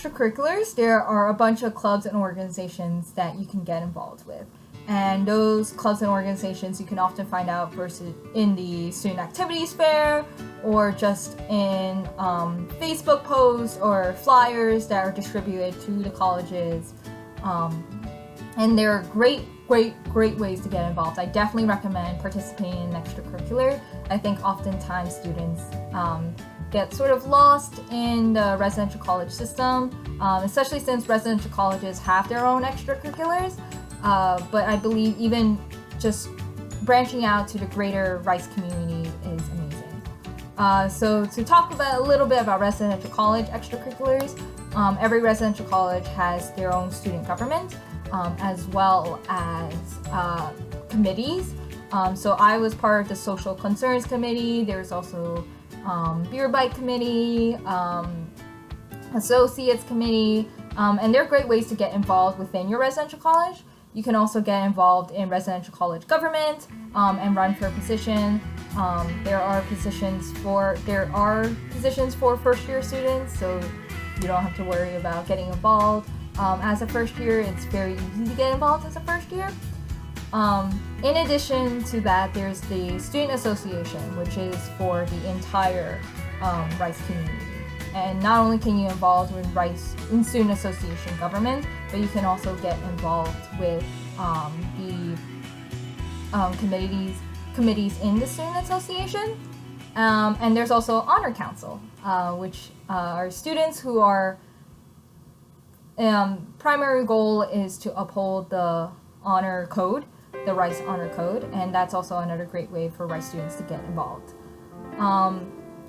extracurriculars, there are a bunch of clubs and organizations that you can get involved with. And those clubs and organizations you can often find out versus in the student activities fair or just in Facebook posts or flyers that are distributed to the colleges. And there are great ways to get involved. I definitely recommend participating in an extracurricular. I think oftentimes students get sort of lost in the residential college system, especially since residential colleges have their own extracurriculars. But I believe even just branching out to the greater Rice community is amazing. So to talk about a little bit about residential college extracurriculars, every residential college has their own student government, as well as committees. So I was part of the Social Concerns Committee. There's also Beer Bike Committee, Associates Committee, and they're great ways to get involved within your residential college. You can also get involved in residential college government and run for a position. There are positions for first year students, so you don't have to worry about getting involved. As a first year, it's very easy to get involved as a first year. In addition to that, there's the Student Association, which is for the entire Rice community. And not only can you involved in Student Association government, but you can also get involved with the committees in the Student Association. And there's also Honor Council, which are students who are primary goal is to uphold the honor code, the Rice Honor Code, and that's also another great way for Rice students to get involved.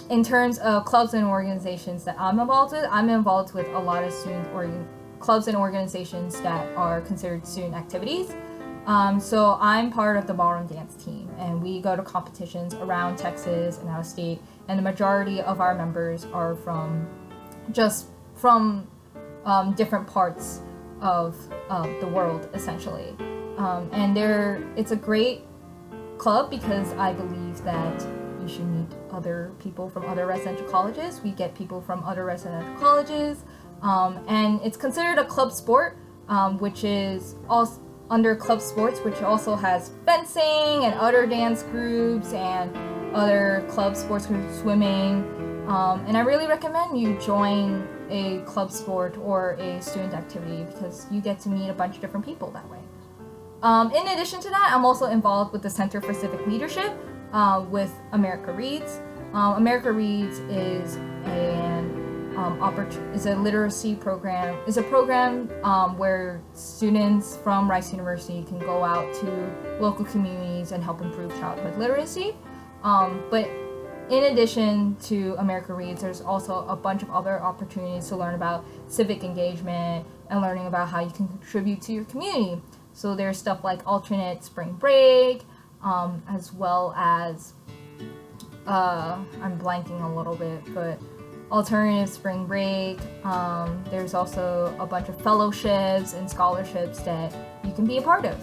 In terms of clubs and organizations that I'm involved with a lot of clubs and organizations that are considered student activities. So I'm part of the ballroom dance team, and we go to competitions around Texas and out of state, and the majority of our members are from different parts of the world, essentially. And it's a great club because I believe that you should meet other people from other residential colleges. We get people from other residential colleges, and it's considered a club sport, which is also under club sports, which also has fencing and other dance groups and other club sports groups, swimming. And I really recommend you join a club sport or a student activity because you get to meet a bunch of different people that way. In addition to that, I'm also involved with the Center for Civic Leadership with America Reads. America Reads is a literacy program. It's a program where students from Rice University can go out to local communities and help improve childhood literacy. But in addition to America Reads, there's also a bunch of other opportunities to learn about civic engagement and learning about how you can contribute to your community. So there's stuff like alternate spring break, as well as, I'm blanking a little bit, but alternative spring break. There's also a bunch of fellowships and scholarships that you can be a part of.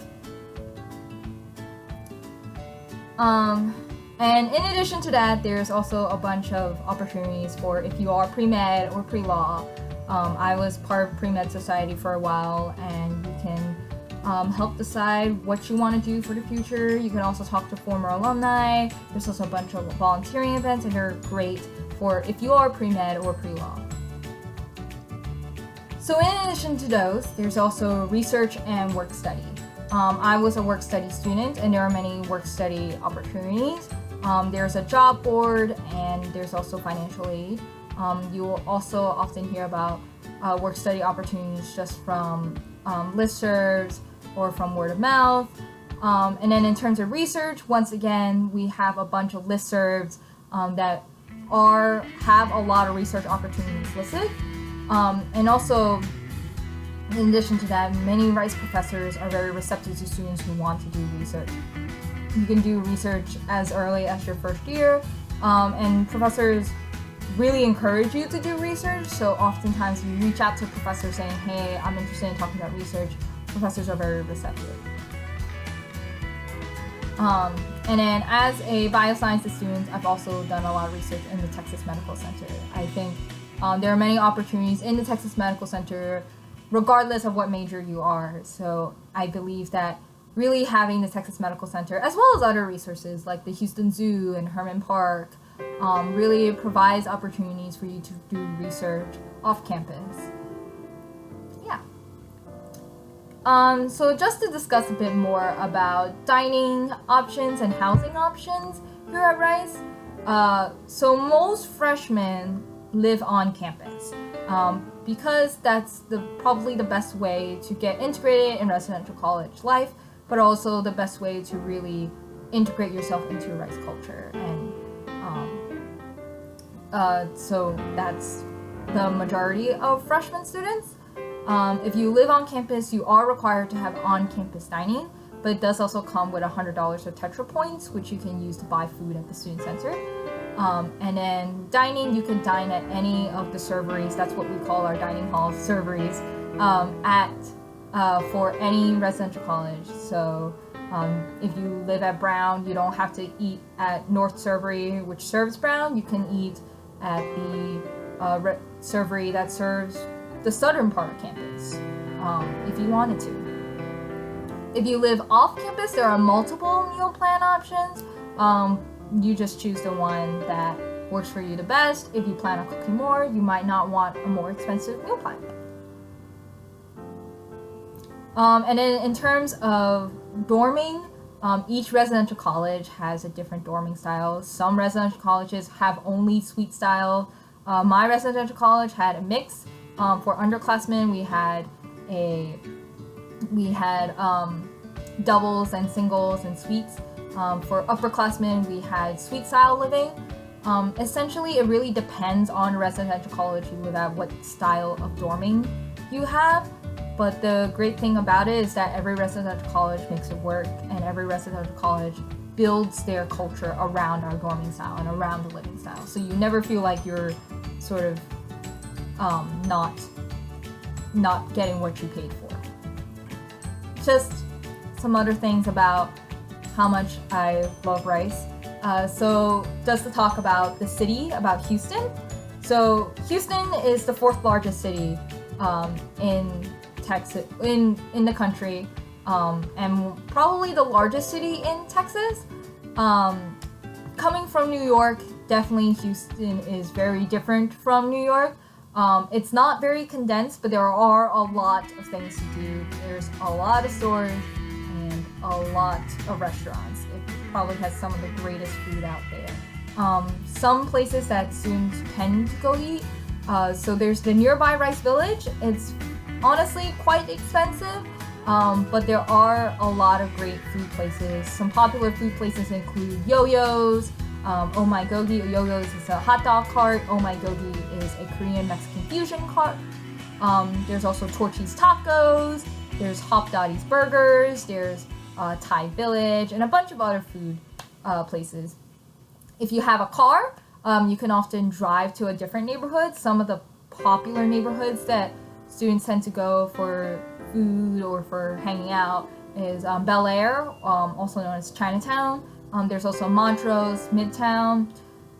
And in addition to that, there's also a bunch of opportunities for if you are pre-med or pre-law. I was part of Pre-Med Society for a while, and you can help decide what you want to do for the future. You can also talk to former alumni. There's also a bunch of volunteering events, and they're great for if you are pre-med or pre-law. So in addition to those, there's also research and work study. I was a work study student, and there are many work study opportunities. There's a job board, and there's also financial aid. You will also often hear about work study opportunities just from listservs or from word of mouth. And then in terms of research, once again, we have a bunch of listservs that have a lot of research opportunities listed. And also, in addition to that, many Rice professors are very receptive to students who want to do research. You can do research as early as your first year, and professors really encourage you to do research. So oftentimes you reach out to professors saying, hey, I'm interested in talking about research. Professors are very receptive. And then as a biosciences student, I've also done a lot of research in the Texas Medical Center. I think There are many opportunities in the Texas Medical Center, regardless of what major you are. So I believe that really having the Texas Medical Center, as well as other resources like the Houston Zoo and Herman Park, really provides opportunities for you to do research off campus. Yeah. So just to discuss a bit more about dining options and housing options here at Rice. So most freshmen live on campus because that's probably the best way to get integrated in residential college life, but also the best way to really integrate yourself into Rice culture. And so that's the majority of freshman students. If you live on campus, you are required to have on-campus dining, but it does also come with $100 of Tetra points, which you can use to buy food at the student center. And then dining, you can dine at any of the serveries. That's what we call our dining halls, serveries, for any residential college. So if you live at Brown, you don't have to eat at North Servery, which serves Brown. You can eat at the servery that serves the southern part of campus, if you wanted to. If you live off campus, there are multiple meal plan options. You just choose the one that works for you the best. If you plan on cooking more, you might not want a more expensive meal plan. And then in terms of dorming, each residential college has a different dorming style. Some residential colleges have only suite style. My residential college had a mix. For underclassmen, we had doubles and singles and suites. For upperclassmen, we had suite style living. Essentially, it really depends on residential college you live at, what style of dorming you have. But the great thing about it is that every residential college makes it work, and every residential college builds their culture around our dorming style and around the living style. So you never feel like you're sort of not getting what you paid for. Just some other things about how much I love Rice. So just to talk about the city, about Houston. So Houston is the 4th largest city in Texas, in the country, and probably the largest city in Texas. Coming from New York, definitely Houston is very different from New York. It's not very condensed, but there are a lot of things to do. There's a lot of stores and a lot of restaurants. It probably has some of the greatest food out there. Some places that students tend to go eat. So there's the nearby Rice Village. It's honestly quite expensive, but there are a lot of great food places. Some popular food places include Yo-Yo's. Oh My Gogi. Yo-Yo's is a hot dog cart. Oh My Gogi is a Korean Mexican fusion cart. There's also Torchy's Tacos. There's Hop Dottie's Burgers. There's Thai Village and a bunch of other food places. If you have a car, you can often drive to a different neighborhood. Some of the popular neighborhoods that students tend to go for food or for hanging out is Bel Air, also known as Chinatown. There's also Montrose, Midtown,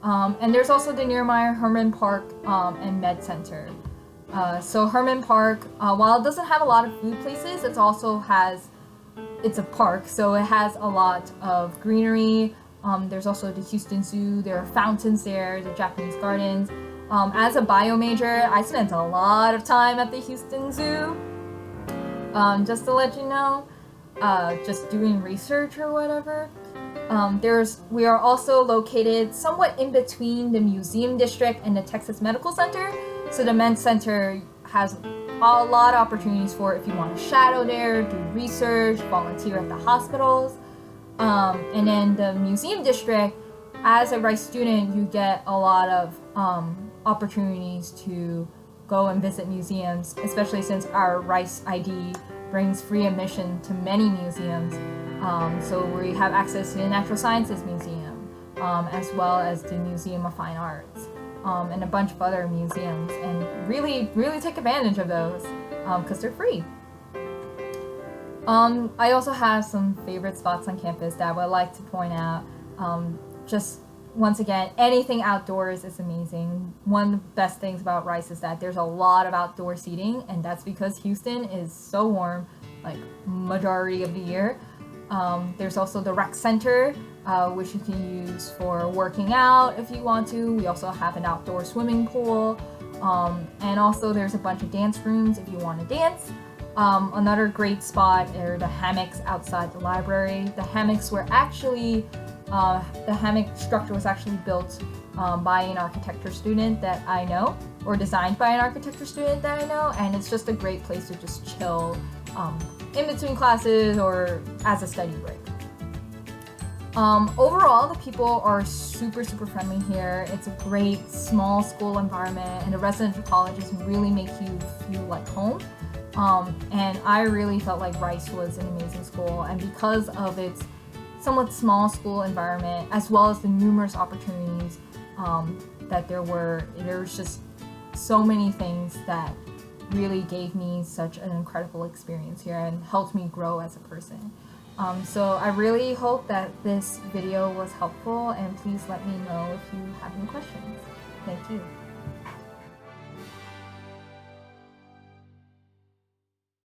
and there's also the nearby Herman Park and Med Center. So Herman Park, while it doesn't have a lot of food places, it's a park, so it has a lot of greenery. There's also the Houston Zoo. There are fountains there, the Japanese gardens. As a bio major, I spent a lot of time at the Houston Zoo. Just to let you know, just doing research or whatever. We are also located somewhat in between the Museum District and the Texas Medical Center. So the Med Center has a lot of opportunities for if you want to shadow there, do research, volunteer at the hospitals. And then the Museum District, as a Rice student, you get a lot of opportunities to go and visit museums, especially since our Rice ID brings free admission to many museums. So we have access to the Natural Sciences Museum, as well as the Museum of Fine Arts, and a bunch of other museums, and really take advantage of those because they're free. I also have some favorite spots on campus that I would like to point out. Just once again, anything outdoors is amazing. One of the best things about Rice is that there's a lot of outdoor seating, and that's because Houston is so warm, like majority of the year. There's also the rec center, which you can use for working out if you want to. We also have an outdoor swimming pool, and also there's a bunch of dance rooms if you want to dance. Another great spot are the hammocks outside the library. The hammocks were actually, the hammock structure was actually built by an architecture student that I know, or designed by an architecture student that I know, and it's just a great place to just chill in between classes or as a study break. Overall, the people are super friendly here. It's a great small school environment, and the residential colleges really make you feel like home. And I really felt like Rice was an amazing school, and because of its somewhat small school environment, as well as the numerous opportunities that there was just so many things that really gave me such an incredible experience here and helped me grow as a person. So I really hope that this video was helpful, and please let me know if you have any questions. Thank you.